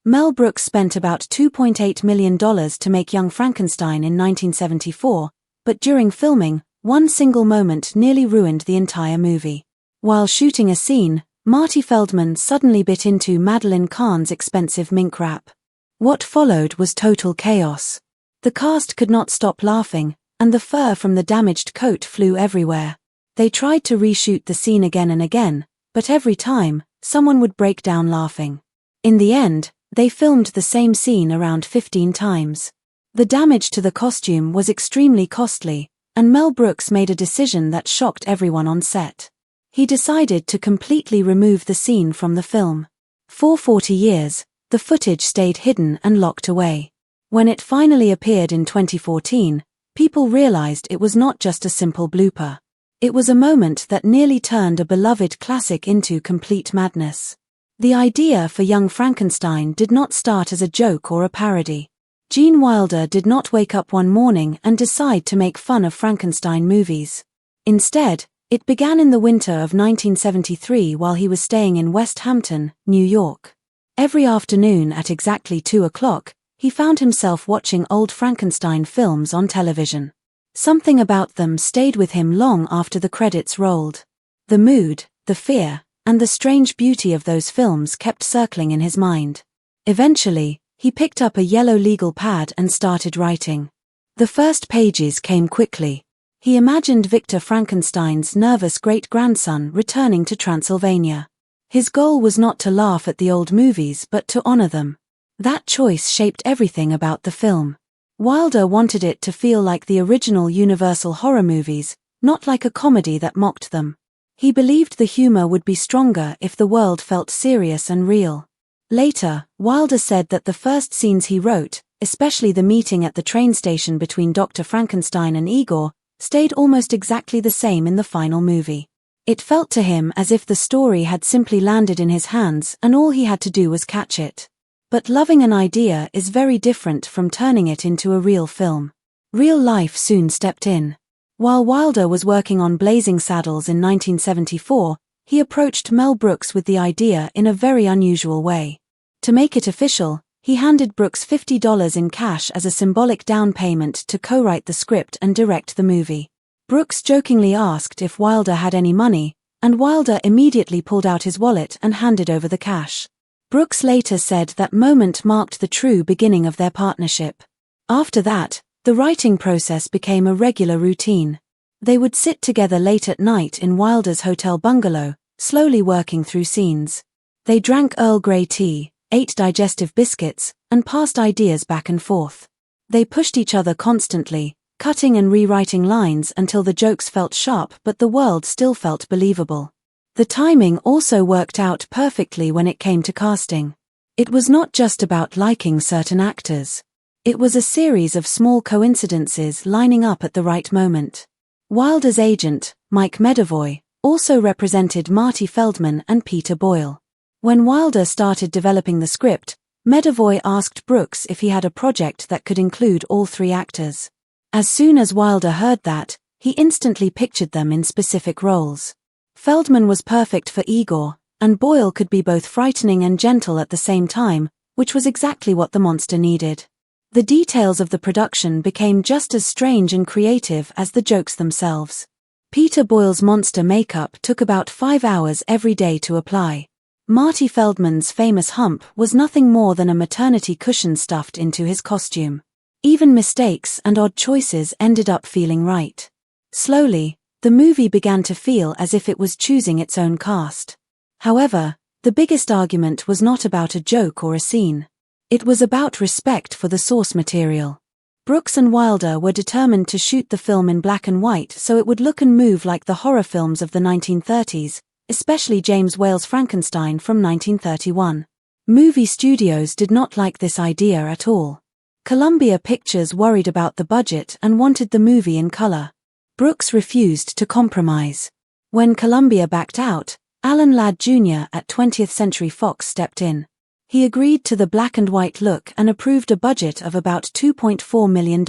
Mel Brooks spent about $2.8 million to make Young Frankenstein in 1974, but during filming, one single moment nearly ruined the entire movie. While shooting a scene, Marty Feldman suddenly bit into Madeline Kahn's expensive mink wrap. What followed was total chaos. The cast could not stop laughing, and the fur from the damaged coat flew everywhere. They tried to reshoot the scene again and again, but every time, someone would break down laughing. In the end, they filmed the same scene around 15 times. The damage to the costume was extremely costly, and Mel Brooks made a decision that shocked everyone on set. He decided to completely remove the scene from the film. For 40 years, the footage stayed hidden and locked away. When it finally appeared in 2014, people realized it was not just a simple blooper. It was a moment that nearly turned a beloved classic into complete madness. The idea for Young Frankenstein did not start as a joke or a parody. Gene Wilder did not wake up one morning and decide to make fun of Frankenstein movies. Instead, it began in the winter of 1973 while he was staying in West Hampton, New York. Every afternoon at exactly 2 o'clock, he found himself watching old Frankenstein films on television. Something about them stayed with him long after the credits rolled. The mood, the fear, and the strange beauty of those films kept circling in his mind. Eventually, he picked up a yellow legal pad and started writing. The first pages came quickly. He imagined Victor Frankenstein's nervous great-grandson returning to Transylvania. His goal was not to laugh at the old movies but to honor them. That choice shaped everything about the film. Wilder wanted it to feel like the original Universal horror movies, not like a comedy that mocked them. He believed the humor would be stronger if the world felt serious and real. Later, Wilder said that the first scenes he wrote, especially the meeting at the train station between Dr. Frankenstein and Igor, stayed almost exactly the same in the final movie. It felt to him as if the story had simply landed in his hands and all he had to do was catch it. But loving an idea is very different from turning it into a real film. Real life soon stepped in. While Wilder was working on Blazing Saddles in 1974, he approached Mel Brooks with the idea in a very unusual way. To make it official, he handed Brooks $50 in cash as a symbolic down payment to co-write the script and direct the movie. Brooks jokingly asked if Wilder had any money, and Wilder immediately pulled out his wallet and handed over the cash. Brooks later said that moment marked the true beginning of their partnership. After that, the writing process became a regular routine. They would sit together late at night in Wilder's hotel bungalow, slowly working through scenes. They drank Earl Grey tea, ate digestive biscuits, and passed ideas back and forth. They pushed each other constantly, cutting and rewriting lines until the jokes felt sharp but the world still felt believable. The timing also worked out perfectly when it came to casting. It was not just about liking certain actors. It was a series of small coincidences lining up at the right moment. Wilder's agent, Mike Medavoy, also represented Marty Feldman and Peter Boyle. When Wilder started developing the script, Medavoy asked Brooks if he had a project that could include all three actors. As soon as Wilder heard that, he instantly pictured them in specific roles. Feldman was perfect for Igor, and Boyle could be both frightening and gentle at the same time, which was exactly what the monster needed. The details of the production became just as strange and creative as the jokes themselves. Peter Boyle's monster makeup took about 5 hours every day to apply. Marty Feldman's famous hump was nothing more than a maternity cushion stuffed into his costume. Even mistakes and odd choices ended up feeling right. Slowly, the movie began to feel as if it was choosing its own cast. However, the biggest argument was not about a joke or a scene. It was about respect for the source material. Brooks and Wilder were determined to shoot the film in black and white so it would look and move like the horror films of the 1930s, especially James Whale's Frankenstein from 1931. Movie studios did not like this idea at all. Columbia Pictures worried about the budget and wanted the movie in color. Brooks refused to compromise. When Columbia backed out, Alan Ladd Jr. at 20th Century Fox stepped in. He agreed to the black and white look and approved a budget of about $2.4 million.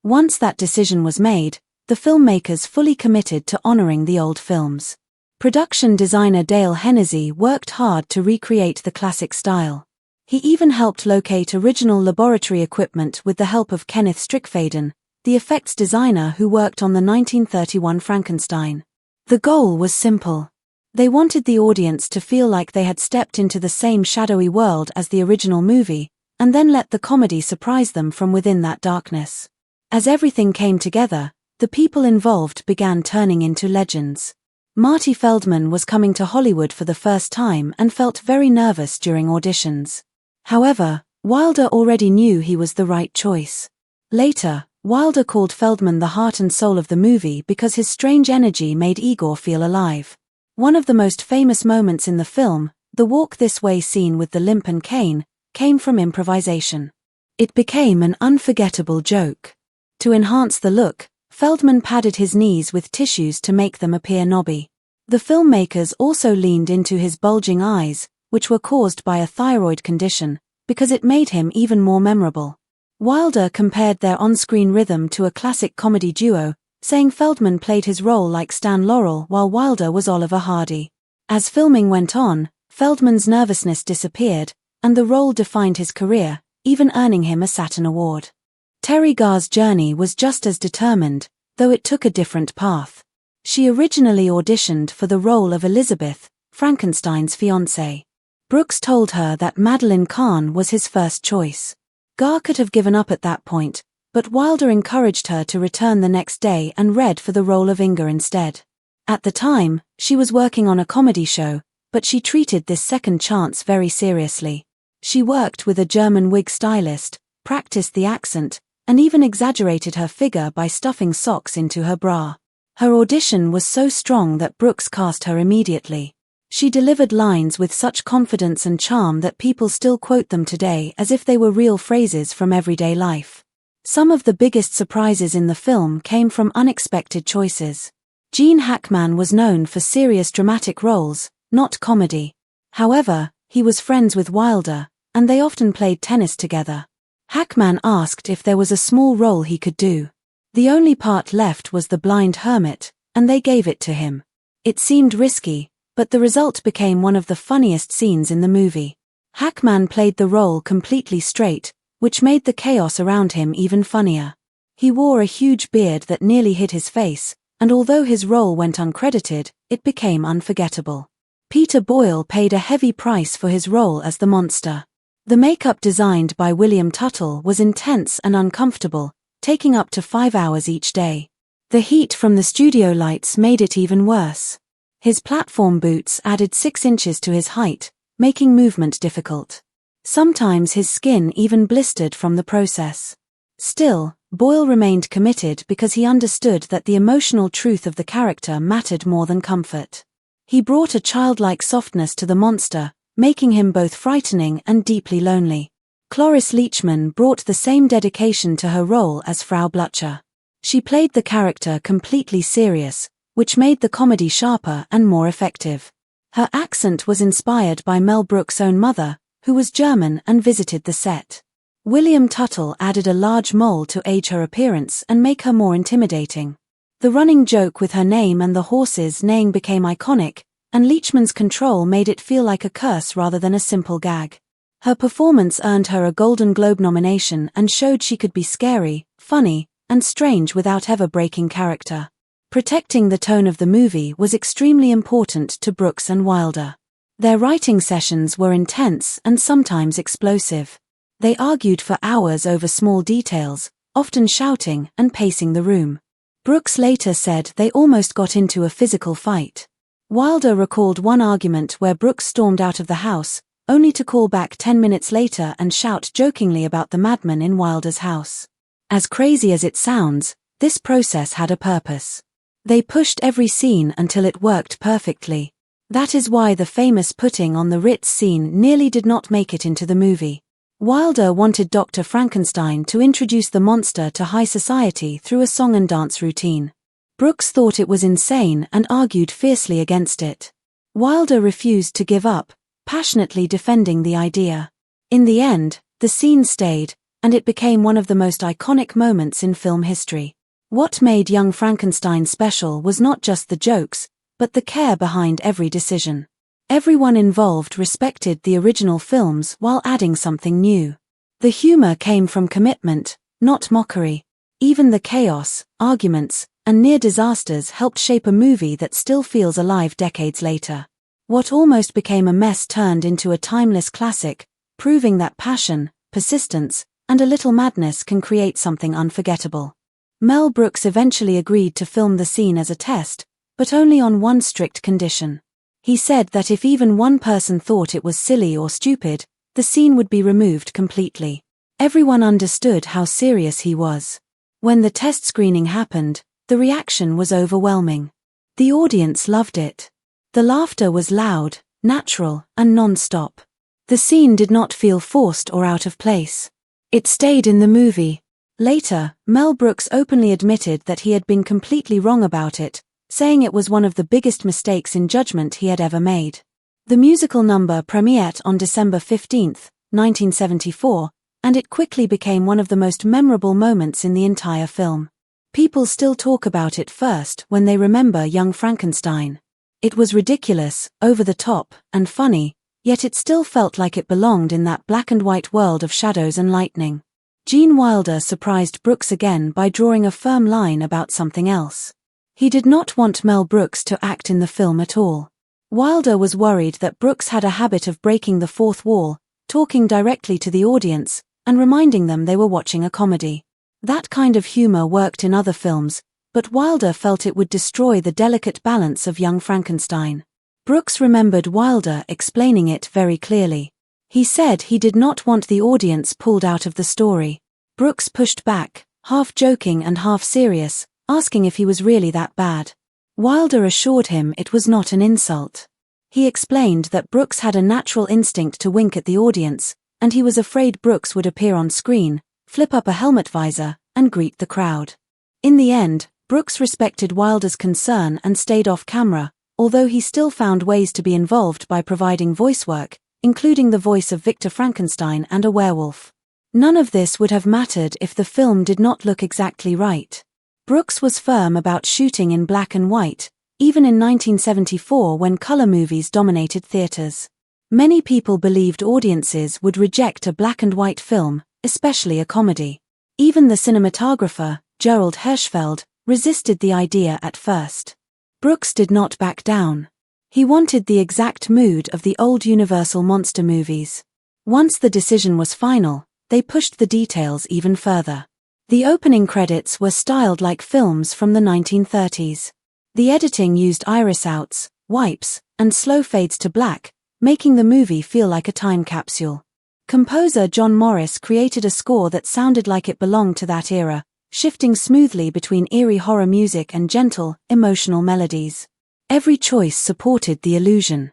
Once that decision was made, the filmmakers fully committed to honoring the old films. Production designer Dale Hennessy worked hard to recreate the classic style. He even helped locate original laboratory equipment with the help of Kenneth Strickfaden, the effects designer who worked on the 1931 Frankenstein. The goal was simple. They wanted the audience to feel like they had stepped into the same shadowy world as the original movie, and then let the comedy surprise them from within that darkness. As everything came together, the people involved began turning into legends. Marty Feldman was coming to Hollywood for the first time and felt very nervous during auditions. However, Wilder already knew he was the right choice. Later, Wilder called Feldman the heart and soul of the movie because his strange energy made Igor feel alive. One of the most famous moments in the film, the walk this way scene with the limp and cane, came from improvisation. It became an unforgettable joke. To enhance the look, Feldman padded his knees with tissues to make them appear knobby. The filmmakers also leaned into his bulging eyes, which were caused by a thyroid condition, because it made him even more memorable. Wilder compared their on-screen rhythm to a classic comedy duo, saying Feldman played his role like Stan Laurel while Wilder was Oliver Hardy. As filming went on, Feldman's nervousness disappeared, and the role defined his career, even earning him a Saturn Award. Terry Garr's journey was just as determined, though it took a different path. She originally auditioned for the role of Elizabeth, Frankenstein's fiancée. Brooks told her that Madeline Kahn was his first choice. Garr could have given up at that point, but Wilder encouraged her to return the next day and read for the role of Inga instead. At the time, she was working on a comedy show, but she treated this second chance very seriously. She worked with a German wig stylist, practiced the accent, and even exaggerated her figure by stuffing socks into her bra. Her audition was so strong that Brooks cast her immediately. She delivered lines with such confidence and charm that people still quote them today as if they were real phrases from everyday life. Some of the biggest surprises in the film came from unexpected choices. Gene Hackman was known for serious dramatic roles, not comedy. However, he was friends with Wilder, and they often played tennis together. Hackman asked if there was a small role he could do. The only part left was the blind hermit, and they gave it to him. It seemed risky, but the result became one of the funniest scenes in the movie. Hackman played the role completely straight, which made the chaos around him even funnier. He wore a huge beard that nearly hid his face, and although his role went uncredited, it became unforgettable. Peter Boyle paid a heavy price for his role as the monster. The makeup designed by William Tuttle was intense and uncomfortable, taking up to 5 hours each day. The heat from the studio lights made it even worse. His platform boots added 6 inches to his height, making movement difficult. Sometimes his skin even blistered from the process. Still, Boyle remained committed because he understood that the emotional truth of the character mattered more than comfort. He brought a childlike softness to the monster, making him both frightening and deeply lonely. Cloris Leachman brought the same dedication to her role as Frau Blucher. She played the character completely serious, which made the comedy sharper and more effective. Her accent was inspired by Mel Brooks' own mother, who was German and visited the set. William Tuttle added a large mole to age her appearance and make her more intimidating. The running joke with her name and the horses neighing became iconic, and Leachman's control made it feel like a curse rather than a simple gag. Her performance earned her a Golden Globe nomination and showed she could be scary, funny, and strange without ever breaking character. Protecting the tone of the movie was extremely important to Brooks and Wilder. Their writing sessions were intense and sometimes explosive. They argued for hours over small details, often shouting and pacing the room. Brooks later said they almost got into a physical fight. Wilder recalled one argument where Brooks stormed out of the house, only to call back 10 minutes later and shout jokingly about the madman in Wilder's house. As crazy as it sounds, this process had a purpose. They pushed every scene until it worked perfectly. That is why the famous putting on the Ritz scene nearly did not make it into the movie. Wilder wanted Dr. Frankenstein to introduce the monster to high society through a song and dance routine. Brooks thought it was insane and argued fiercely against it. Wilder refused to give up, passionately defending the idea. In the end, the scene stayed, and it became one of the most iconic moments in film history. What made Young Frankenstein special was not just the jokes, but the care behind every decision. Everyone involved respected the original films while adding something new. The humor came from commitment, not mockery. Even the chaos, arguments, and near disasters helped shape a movie that still feels alive decades later. What almost became a mess turned into a timeless classic, proving that passion, persistence, and a little madness can create something unforgettable. Mel Brooks eventually agreed to film the scene as a test, but only on one strict condition. He said that if even one person thought it was silly or stupid, the scene would be removed completely. Everyone understood how serious he was. When the test screening happened, the reaction was overwhelming. The audience loved it. The laughter was loud, natural, and non-stop. The scene did not feel forced or out of place. It stayed in the movie. Later, Mel Brooks openly admitted that he had been completely wrong about it, saying it was one of the biggest mistakes in judgment he had ever made. The musical number premiered on December 15, 1974, and it quickly became one of the most memorable moments in the entire film. People still talk about it first when they remember Young Frankenstein. It was ridiculous, over the top, and funny, yet it still felt like it belonged in that black and white world of shadows and lightning. Gene Wilder surprised Brooks again by drawing a firm line about something else. He did not want Mel Brooks to act in the film at all. Wilder was worried that Brooks had a habit of breaking the fourth wall, talking directly to the audience, and reminding them they were watching a comedy. That kind of humor worked in other films, but Wilder felt it would destroy the delicate balance of Young Frankenstein. Brooks remembered Wilder explaining it very clearly. He said he did not want the audience pulled out of the story. Brooks pushed back, half joking and half serious, asking if he was really that bad. Wilder assured him it was not an insult. He explained that Brooks had a natural instinct to wink at the audience, and he was afraid Brooks would appear on screen, flip up a helmet visor, and greet the crowd. In the end, Brooks respected Wilder's concern and stayed off camera, although he still found ways to be involved by providing voice work, including the voice of Victor Frankenstein and a werewolf. None of this would have mattered if the film did not look exactly right. Brooks was firm about shooting in black and white, even in 1974 when color movies dominated theaters. Many people believed audiences would reject a black and white film, especially a comedy. Even the cinematographer, Gerald Hirschfeld, resisted the idea at first. Brooks did not back down. He wanted the exact mood of the old Universal monster movies. Once the decision was final, they pushed the details even further. The opening credits were styled like films from the 1930s. The editing used iris outs, wipes, and slow fades to black, making the movie feel like a time capsule. Composer John Morris created a score that sounded like it belonged to that era, shifting smoothly between eerie horror music and gentle, emotional melodies. Every choice supported the illusion.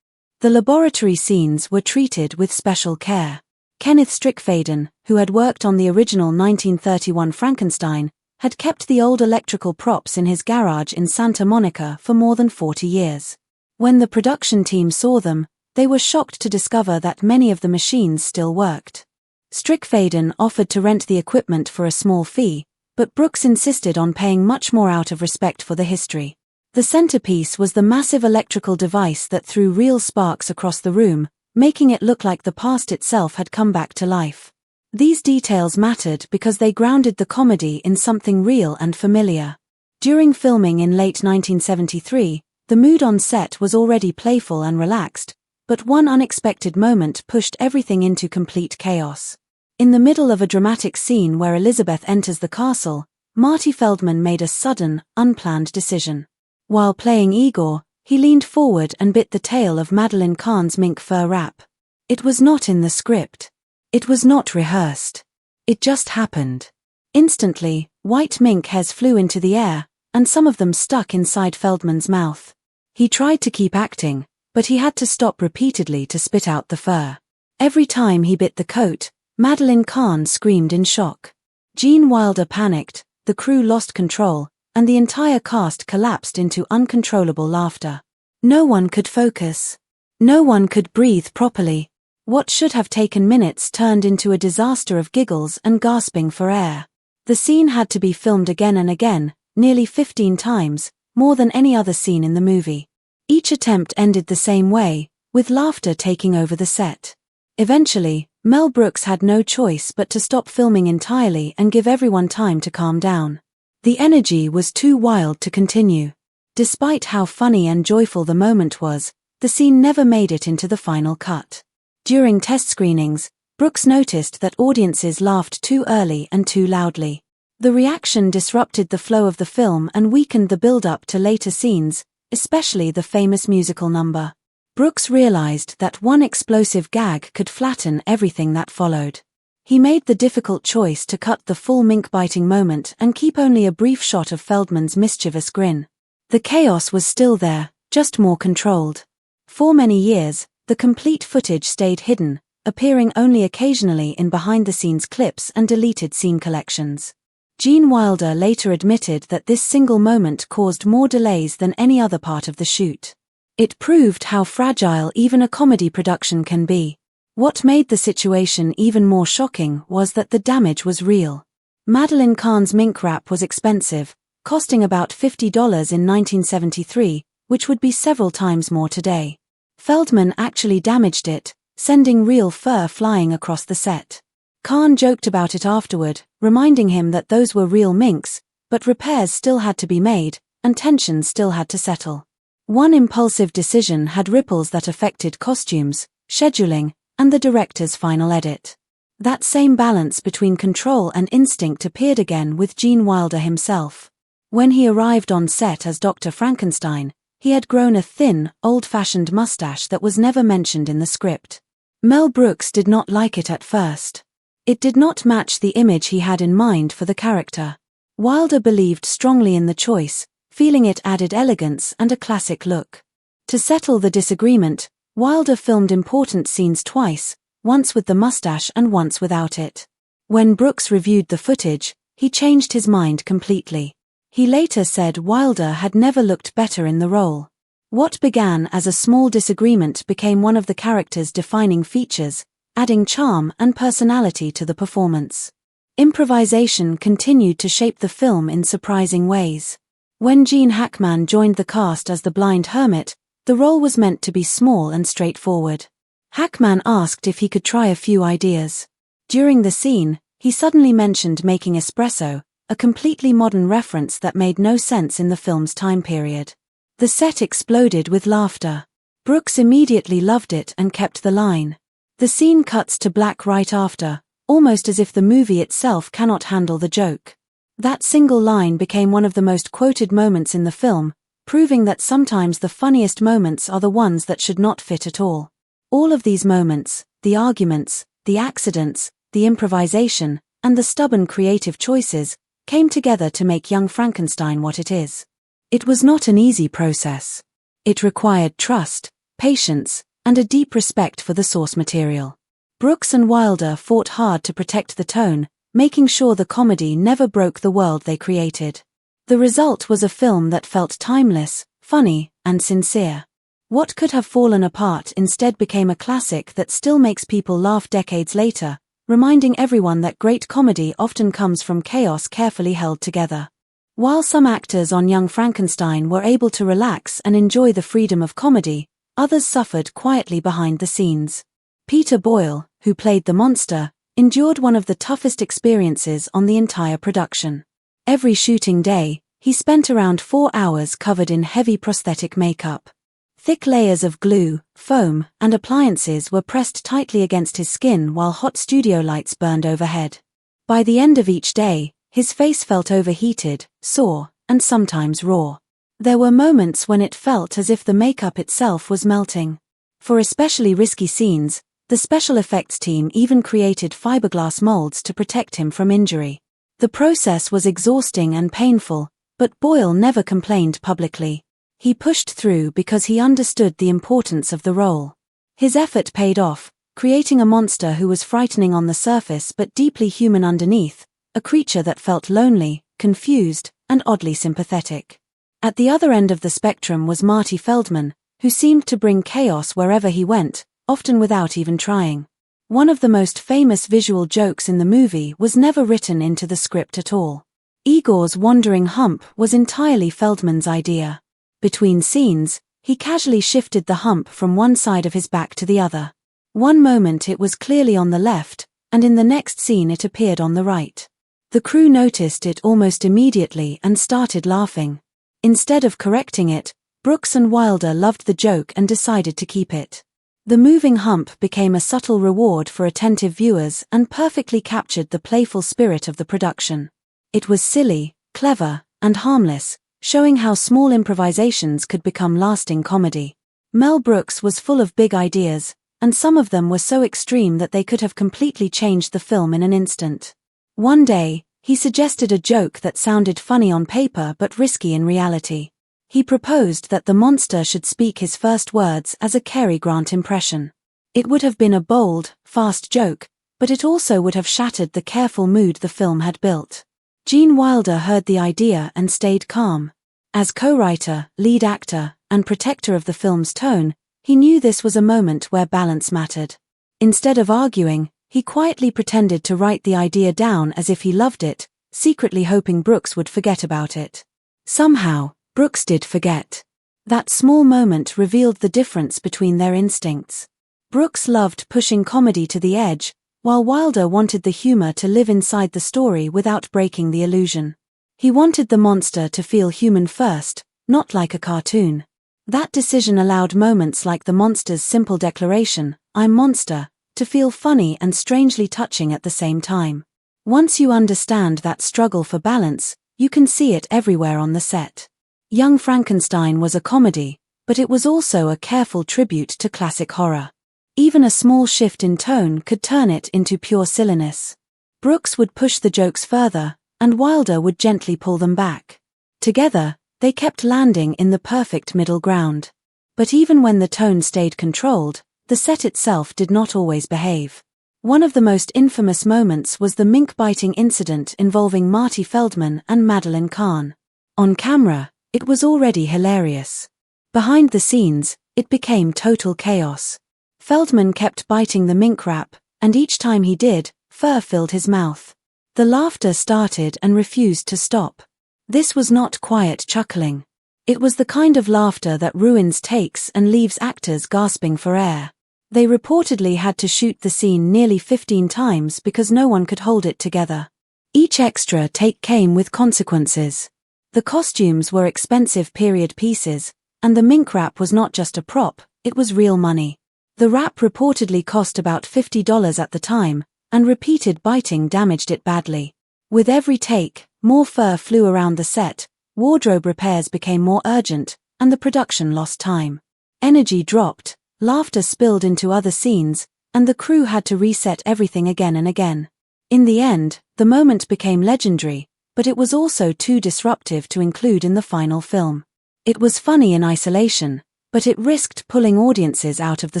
The laboratory scenes were treated with special care. Kenneth Strickfaden, who had worked on the original 1931 Frankenstein, had kept the old electrical props in his garage in Santa Monica for more than 40 years. When the production team saw them, they were shocked to discover that many of the machines still worked. Strickfaden offered to rent the equipment for a small fee, but Brooks insisted on paying much more out of respect for the history. The centerpiece was the massive electrical device that threw real sparks across the room, making it look like the past itself had come back to life. These details mattered because they grounded the comedy in something real and familiar. During filming in late 1973, the mood on set was already playful and relaxed, but one unexpected moment pushed everything into complete chaos. In the middle of a dramatic scene where Elizabeth enters the castle, Marty Feldman made a sudden, unplanned decision. While playing Igor, he leaned forward and bit the tail of Madeleine Kahn's mink fur wrap. It was not in the script. It was not rehearsed. It just happened. Instantly, white mink hairs flew into the air, and some of them stuck inside Feldman's mouth. He tried to keep acting, but he had to stop repeatedly to spit out the fur. Every time he bit the coat, Madeleine Kahn screamed in shock. Gene Wilder panicked, the crew lost control, and the entire cast collapsed into uncontrollable laughter. No one could focus. No one could breathe properly. What should have taken minutes turned into a disaster of giggles and gasping for air. The scene had to be filmed again and again, nearly 15 times, more than any other scene in the movie. Each attempt ended the same way, with laughter taking over the set. Eventually, Mel Brooks had no choice but to stop filming entirely and give everyone time to calm down. The energy was too wild to continue. Despite how funny and joyful the moment was, the scene never made it into the final cut. During test screenings, Brooks noticed that audiences laughed too early and too loudly. The reaction disrupted the flow of the film and weakened the build-up to later scenes, especially the famous musical number. Brooks realized that one explosive gag could flatten everything that followed. He made the difficult choice to cut the full mink-biting moment and keep only a brief shot of Feldman's mischievous grin. The chaos was still there, just more controlled. For many years, the complete footage stayed hidden, appearing only occasionally in behind-the-scenes clips and deleted scene collections. Gene Wilder later admitted that this single moment caused more delays than any other part of the shoot. It proved how fragile even a comedy production can be. What made the situation even more shocking was that the damage was real. Madeleine Kahn's mink wrap was expensive, costing about $50 in 1973, which would be several times more today. Feldman actually damaged it, sending real fur flying across the set. Kahn joked about it afterward, reminding him that those were real minks, but repairs still had to be made, and tensions still had to settle. One impulsive decision had ripples that affected costumes, scheduling, and the director's final edit. That same balance between control and instinct appeared again with Gene Wilder himself. When he arrived on set as Dr. Frankenstein, he had grown a thin, old-fashioned mustache that was never mentioned in the script. Mel Brooks did not like it at first. It did not match the image he had in mind for the character. Wilder believed strongly in the choice, feeling it added elegance and a classic look. To settle the disagreement, Wilder filmed important scenes twice, once with the mustache and once without it. When Brooks reviewed the footage, he changed his mind completely. He later said Wilder had never looked better in the role. What began as a small disagreement became one of the character's defining features, adding charm and personality to the performance. Improvisation continued to shape the film in surprising ways. When Gene Hackman joined the cast as the blind hermit, the role was meant to be small and straightforward. Hackman asked if he could try a few ideas. During the scene, he suddenly mentioned making espresso, a completely modern reference that made no sense in the film's time period. The set exploded with laughter. Brooks immediately loved it and kept the line. The scene cuts to black right after, almost as if the movie itself cannot handle the joke. That single line became one of the most quoted moments in the film, proving that sometimes the funniest moments are the ones that should not fit at all. All of these moments, the arguments, the accidents, the improvisation, and the stubborn creative choices, came together to make Young Frankenstein what it is. It was not an easy process. It required trust, patience, and a deep respect for the source material. Brooks and Wilder fought hard to protect the tone, making sure the comedy never broke the world they created. The result was a film that felt timeless, funny, and sincere. What could have fallen apart instead became a classic that still makes people laugh decades later, reminding everyone that great comedy often comes from chaos carefully held together. While some actors on Young Frankenstein were able to relax and enjoy the freedom of comedy, others suffered quietly behind the scenes. Peter Boyle, who played the monster, endured one of the toughest experiences on the entire production. Every shooting day, he spent around 4 hours covered in heavy prosthetic makeup. Thick layers of glue, foam, and appliances were pressed tightly against his skin while hot studio lights burned overhead. By the end of each day, his face felt overheated, sore, and sometimes raw. There were moments when it felt as if the makeup itself was melting. For especially risky scenes, the special effects team even created fiberglass molds to protect him from injury. The process was exhausting and painful, but Boyle never complained publicly. He pushed through because he understood the importance of the role. His effort paid off, creating a monster who was frightening on the surface but deeply human underneath, a creature that felt lonely, confused, and oddly sympathetic. At the other end of the spectrum was Marty Feldman, who seemed to bring chaos wherever he went, often without even trying. One of the most famous visual jokes in the movie was never written into the script at all. Igor's wandering hump was entirely Feldman's idea. Between scenes, He casually shifted the hump from one side of his back to the other. One moment it was clearly on the left, and in the next scene it appeared on the right. The crew noticed it almost immediately and started laughing. Instead of correcting it, Brooks and Wilder loved the joke and decided to keep it. The moving hump became a subtle reward for attentive viewers and perfectly captured the playful spirit of the production. It was silly, clever, and harmless, showing how small improvisations could become lasting comedy. Mel Brooks was full of big ideas, and some of them were so extreme that they could have completely changed the film in an instant. One day, he suggested a joke that sounded funny on paper but risky in reality. He proposed that the monster should speak his first words as a Cary Grant impression. It would have been a bold, fast joke, but it also would have shattered the careful mood the film had built. Gene Wilder heard the idea and stayed calm. As co-writer, lead actor, and protector of the film's tone, he knew this was a moment where balance mattered. Instead of arguing, he quietly pretended to write the idea down as if he loved it, secretly hoping Brooks would forget about it. Somehow, Brooks did forget. That small moment revealed the difference between their instincts. Brooks loved pushing comedy to the edge, while Wilder wanted the humor to live inside the story without breaking the illusion. He wanted the monster to feel human first, not like a cartoon. That decision allowed moments like the monster's simple declaration, "I'm monster," to feel funny and strangely touching at the same time. Once you understand that struggle for balance, you can see it everywhere on the set. Young Frankenstein was a comedy, but it was also a careful tribute to classic horror. Even a small shift in tone could turn it into pure silliness. Brooks would push the jokes further, and Wilder would gently pull them back. Together, they kept landing in the perfect middle ground. But even when the tone stayed controlled, the set itself did not always behave. One of the most infamous moments was the mink-biting incident involving Marty Feldman and Madeline Kahn. On camera, it was already hilarious. Behind the scenes, it became total chaos. Feldman kept biting the mink wrap, and each time he did, fur filled his mouth. The laughter started and refused to stop. This was not quiet chuckling. It was the kind of laughter that ruins takes and leaves actors gasping for air. They reportedly had to shoot the scene nearly 15 times because no one could hold it together. Each extra take came with consequences. The costumes were expensive period pieces, and the mink wrap was not just a prop, it was real money. The wrap reportedly cost about $50 at the time, and repeated biting damaged it badly. With every take, more fur flew around the set, wardrobe repairs became more urgent, and the production lost time. Energy dropped, laughter spilled into other scenes, and the crew had to reset everything again and again. In the end, the moment became legendary, but it was also too disruptive to include in the final film. It was funny in isolation, but it risked pulling audiences out of the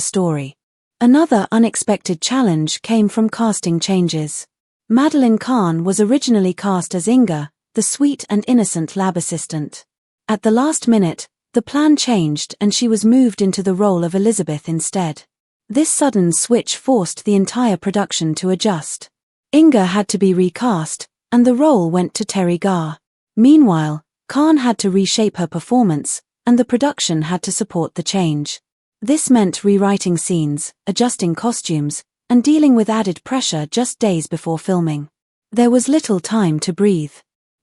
story. Another unexpected challenge came from casting changes. Madeline Kahn was originally cast as Igor, the sweet and innocent lab assistant. At the last minute, the plan changed and she was moved into the role of Elizabeth instead. This sudden switch forced the entire production to adjust. Igor had to be recast, and the role went to Terry Garr. Meanwhile, Kahn had to reshape her performance, and the production had to support the change. This meant rewriting scenes, adjusting costumes, and dealing with added pressure just days before filming. There was little time to breathe.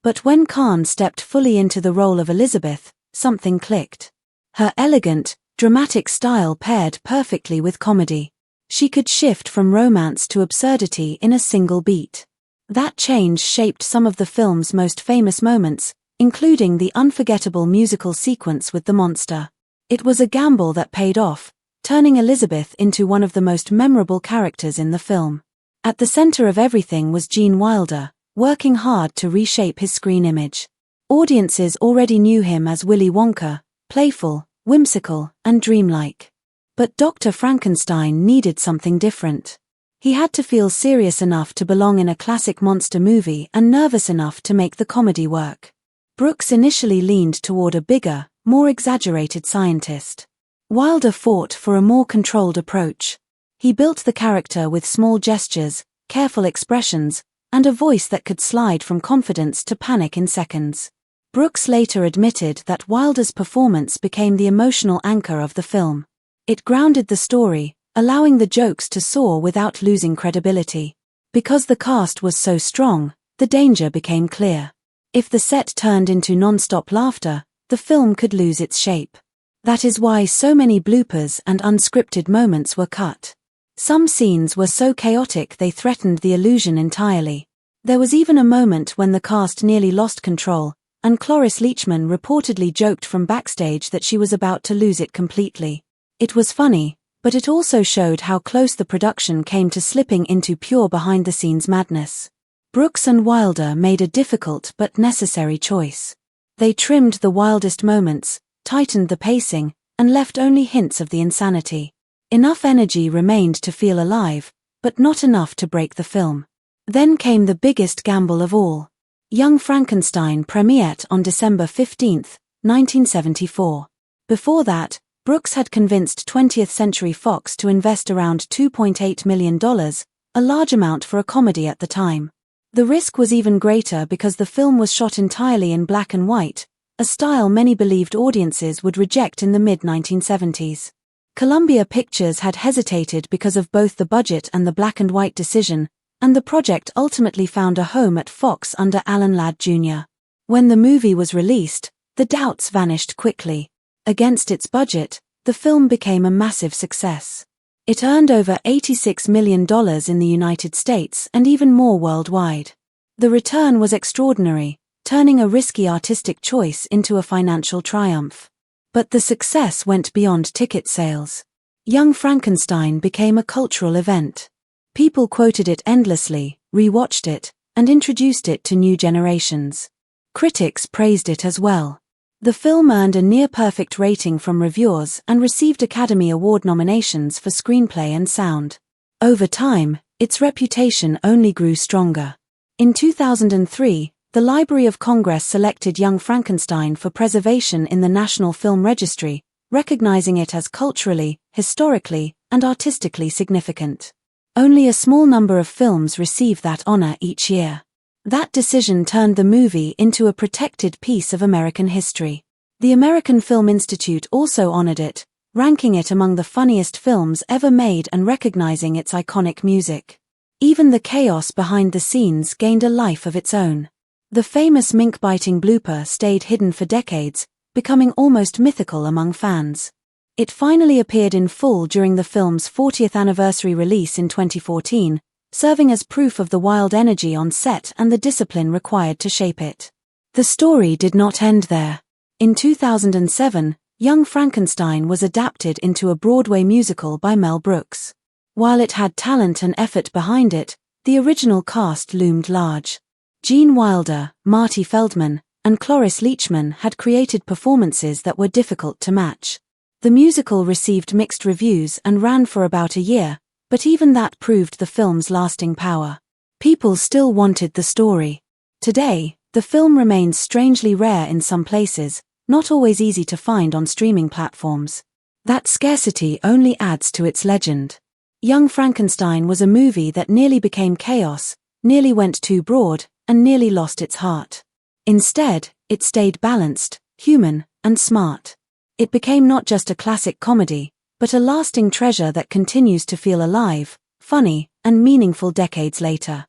But when Kahn stepped fully into the role of Elizabeth, something clicked. Her elegant, dramatic style paired perfectly with comedy. She could shift from romance to absurdity in a single beat. That change shaped some of the film's most famous moments, including the unforgettable musical sequence with the monster. It was a gamble that paid off, turning Elizabeth into one of the most memorable characters in the film. At the center of everything was Gene Wilder, working hard to reshape his screen image. Audiences already knew him as Willy Wonka, playful, whimsical, and dreamlike. But Dr. Frankenstein needed something different. He had to feel serious enough to belong in a classic monster movie and nervous enough to make the comedy work. Brooks initially leaned toward a bigger, more exaggerated scientist. Wilder fought for a more controlled approach. He built the character with small gestures, careful expressions, and a voice that could slide from confidence to panic in seconds. Brooks later admitted that Wilder's performance became the emotional anchor of the film. It grounded the story, allowing the jokes to soar without losing credibility. Because the cast was so strong, the danger became clear. If the set turned into non-stop laughter, the film could lose its shape. That is why so many bloopers and unscripted moments were cut. Some scenes were so chaotic they threatened the illusion entirely. There was even a moment when the cast nearly lost control, and Cloris Leachman reportedly joked from backstage that she was about to lose it completely. It was funny, but it also showed how close the production came to slipping into pure behind-the-scenes madness. Brooks and Wilder made a difficult but necessary choice. They trimmed the wildest moments, tightened the pacing, and left only hints of the insanity. Enough energy remained to feel alive, but not enough to break the film. Then came the biggest gamble of all. Young Frankenstein premiered on December 15, 1974. Before that, Brooks had convinced 20th Century Fox to invest around $2.8 million, a large amount for a comedy at the time. The risk was even greater because the film was shot entirely in black and white, a style many believed audiences would reject in the mid-1970s. Columbia Pictures had hesitated because of both the budget and the black and white decision, and the project ultimately found a home at Fox under Alan Ladd Jr. When the movie was released, the doubts vanished quickly. Against its budget, the film became a massive success. It earned over $86 million in the United States and even more worldwide. The return was extraordinary, turning a risky artistic choice into a financial triumph. But the success went beyond ticket sales. Young Frankenstein became a cultural event. People quoted it endlessly, re-watched it, and introduced it to new generations. Critics praised it as well. The film earned a near-perfect rating from reviewers and received Academy Award nominations for screenplay and sound. Over time, its reputation only grew stronger. In 2003, the Library of Congress selected Young Frankenstein for preservation in the National Film Registry, recognizing it as culturally, historically, and artistically significant. Only a small number of films receive that honor each year. That decision turned the movie into a protected piece of American history. The American Film Institute also honored it, ranking it among the funniest films ever made and recognizing its iconic music. Even the chaos behind the scenes gained a life of its own. The famous mink-biting blooper stayed hidden for decades, becoming almost mythical among fans. It finally appeared in full during the film's 40th anniversary release in 2014, serving as proof of the wild energy on set and the discipline required to shape it. The story did not end there. In 2007, Young Frankenstein was adapted into a Broadway musical by Mel Brooks. While it had talent and effort behind it, the original cast loomed large. Gene Wilder, Marty Feldman, and Cloris Leachman had created performances that were difficult to match. The musical received mixed reviews and ran for about a year, but even that proved the film's lasting power. People still wanted the story. Today, the film remains strangely rare in some places, not always easy to find on streaming platforms. That scarcity only adds to its legend. Young Frankenstein was a movie that nearly became chaos, nearly went too broad, and nearly lost its heart. Instead, it stayed balanced, human, and smart. It became not just a classic comedy, but a lasting treasure that continues to feel alive, funny, and meaningful decades later.